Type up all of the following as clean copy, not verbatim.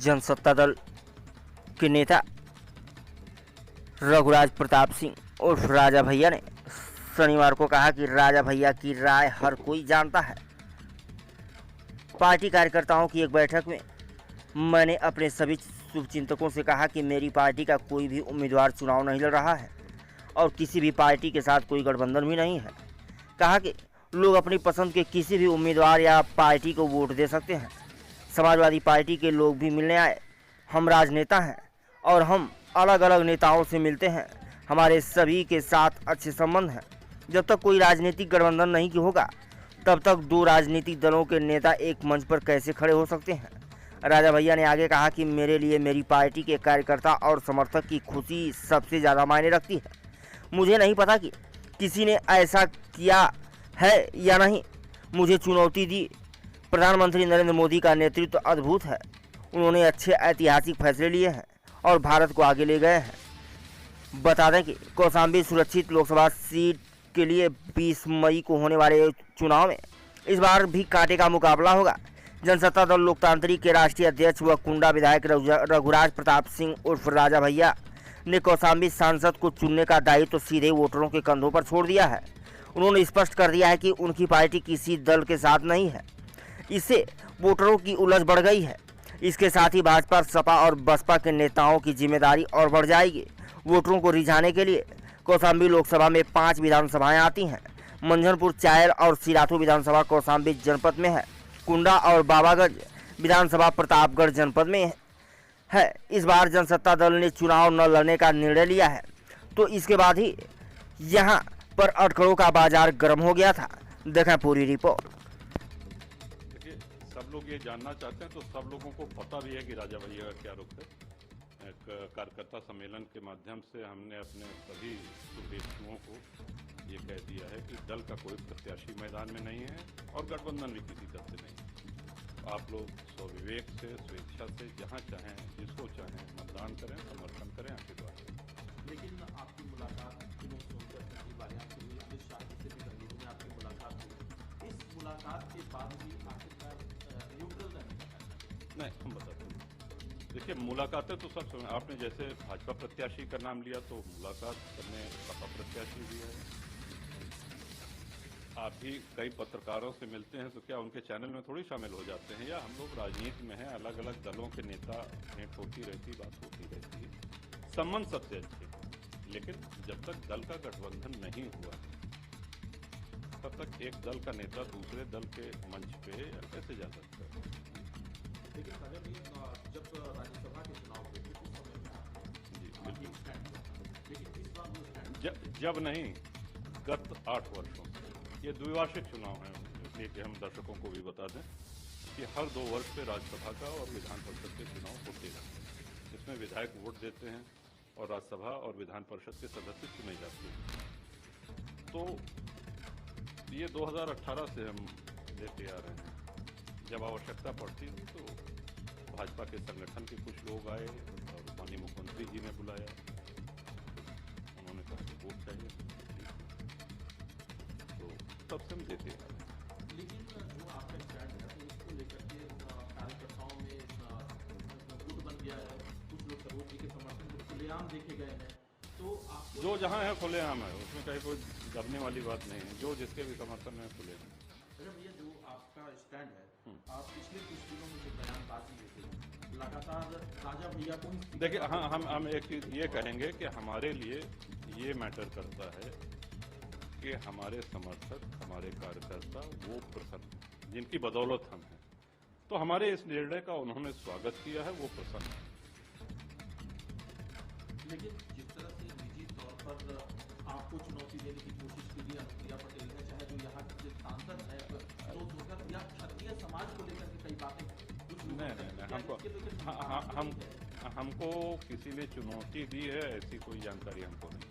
जनसत्ता दल के नेता रघुराज प्रताप सिंह उर्फ राजा भैया ने शनिवार को कहा कि राजा भैया की राय हर कोई जानता है। पार्टी कार्यकर्ताओं की एक बैठक में मैंने अपने सभी शुभचिंतकों से कहा कि मेरी पार्टी का कोई भी उम्मीदवार चुनाव नहीं लड़ रहा है और किसी भी पार्टी के साथ कोई गठबंधन भी नहीं है। कहा कि लोग अपनी पसंद के किसी भी उम्मीदवार या पार्टी को वोट दे सकते हैं। समाजवादी पार्टी के लोग भी मिलने आए। हम राजनेता हैं और हम अलग अलग नेताओं से मिलते हैं। हमारे सभी के साथ अच्छे संबंध हैं। जब तक कोई राजनीतिक गठबंधन नहीं होगा तब तक दो राजनीतिक दलों के नेता एक मंच पर कैसे खड़े हो सकते हैं। राजा भैया ने आगे कहा कि मेरे लिए मेरी पार्टी के कार्यकर्ता और समर्थक की खुशी सबसे ज़्यादा मायने रखती है। मुझे नहीं पता कि किसी ने ऐसा किया है या नहीं। मुझे चुनौती दी। प्रधानमंत्री नरेंद्र मोदी का नेतृत्व अद्भुत है। उन्होंने अच्छे ऐतिहासिक फैसले लिए हैं और भारत को आगे ले गए हैं। बता दें कि कौशाम्बी सुरक्षित लोकसभा सीट के लिए 20 मई को होने वाले चुनाव में इस बार भी कांटे का मुकाबला होगा। जनसत्ता दल लोकतांत्रिक के राष्ट्रीय अध्यक्ष व कुंडा विधायक रघुराज प्रताप सिंह उर्फ राजा भैया ने कौशाम्बी सांसद को चुनने का दायित्व तो सीधे वोटरों के कंधों पर छोड़ दिया है। उन्होंने स्पष्ट कर दिया है कि उनकी पार्टी किसी दल के साथ नहीं है। इससे वोटरों की उलझ बढ़ गई है। इसके साथ ही भाजपा, सपा और बसपा के नेताओं की जिम्मेदारी और बढ़ जाएगी। वोटरों को रिझाने के लिए कौशाम्बी लोकसभा में 5 विधानसभाएं आती हैं। मंझनपुर, चायल और सिराथू विधानसभा कौशाम्बी जनपद में है। कुंडा और बाबागंज विधानसभा प्रतापगढ़ जनपद में है। इस बार जनसत्ता दल ने चुनाव न लड़ने का निर्णय लिया है, तो इसके बाद ही यहाँ पर अटकलों का बाजार गर्म हो गया था। देखें पूरी रिपोर्ट। देखिए, सब लोग ये जानना चाहते हैं तो सब लोगों को पता भी है कि राजा भैया का क्या रुख है। एक कार्यकर्ता सम्मेलन के माध्यम से हमने अपने सभी शुभेच्छुओं को ये कह दिया है कि दल का कोई प्रत्याशी मैदान में नहीं है और गठबंधन भी किसी दल से नहीं है। आप लोग स्वविवेक से, स्वेच्छा से जहाँ चाहें, जिसको चाहें मतदान करें, समर्थन करें, आशीर्वाद करें। लेकिन आपकी मुलाकात अमित शाह से भी बेंगलुरु में आपकी मुलाकात हुई। इस मुलाकात के बाद भी आखिरकार न्यूट्रल नहीं, हम बताते हैं। देखिए, मुलाकातें तो सब समय, आपने जैसे भाजपा प्रत्याशी का नाम लिया तो मुलाकात करने सपा प्रत्याशी भी है। आप भी कई पत्रकारों से मिलते हैं तो क्या उनके चैनल में थोड़ी शामिल हो जाते हैं? या हम लोग राजनीति में हैं, अलग अलग दलों के नेता भेंट होती रहती, बात होती रहती है, संबंध सबसे अच्छे। लेकिन जब तक दल का गठबंधन नहीं हुआ तब तक एक दल का नेता दूसरे दल के मंच पे कैसे जा सकता है? लेकिन जब राज्यसभा के चुनाव हुए थे उस समय में आपने लेकिन इस बार वो स्टैंड जब नहीं, गत 8 वर्षों से ये द्विवार्षिक चुनाव है, इसलिए कि हम दर्शकों को भी बता दें कि हर 2 वर्ष पे राज्यसभा का और विधान परिषद के चुनाव होते रहते हैं। इसमें विधायक वोट देते हैं और राज्यसभा और विधान परिषद के सदस्य चुने जाते हैं। तो ये 2018 से हम लेते आ रहे हैं। जब आवश्यकता पड़ती थी तो भाजपा के संगठन के कुछ लोग आए और माननीय मुख्यमंत्री जी ने बुलाया। उन्होंने कहा कि वोट चाहिए, तो तब से हम देते हैं। लेकिन जो आपका स्टैंड है तो इसको लेकर के कार्यकर्ताओं में गुट बन गया है। कुछ लोग सरोज जी के समर्थन में खुलेआम देखे गए हैं। तो आप जो जहाँ है खुलेआम है, उसमें कहीं कोई दबने वाली बात नहीं है। जो जिसके भी समर्थन में खुलेआम। भैया, जो आपका स्टैंड है, आप पिछले कुछ दिनों में जो बयानबाजी होती लगातार राजा भैया को देखिए, हाँ, हम एक चीज ये कहेंगे कि हमारे लिए ये मैटर करता है कि हमारे समर्थक, हमारे कार्यकर्ता वो प्रसन्न, जिनकी बदौलत हम हैं, तो हमारे इस निर्णय का उन्होंने स्वागत किया है, वो प्रसन्न है। लेकिन जिस तरह से निजी तौर पर आपको चुनौती देने की कोशिश की गई अनुप्रिया पटेल ने, चाहे जो यहाँ के सांसद है, तो होकर या क्षत्रिय समाज को लेकर के कई बातें हमको किसी ने चुनौती दी है ऐसी कोई जानकारी हमको नहीं।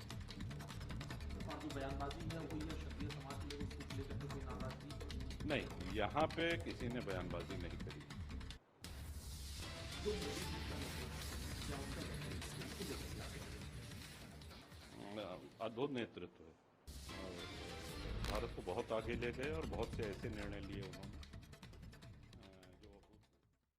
और जो बयानबाजी है हुई है क्षत्रिय समाज के उसको लेकर के कोई नाराजगी नहीं, यहाँ पे किसी ने बयानबाजी नहीं करी। अद्भुत नेतृत्व है और भारत को बहुत आगे ले गए और बहुत से ऐसे निर्णय लिए उन्होंने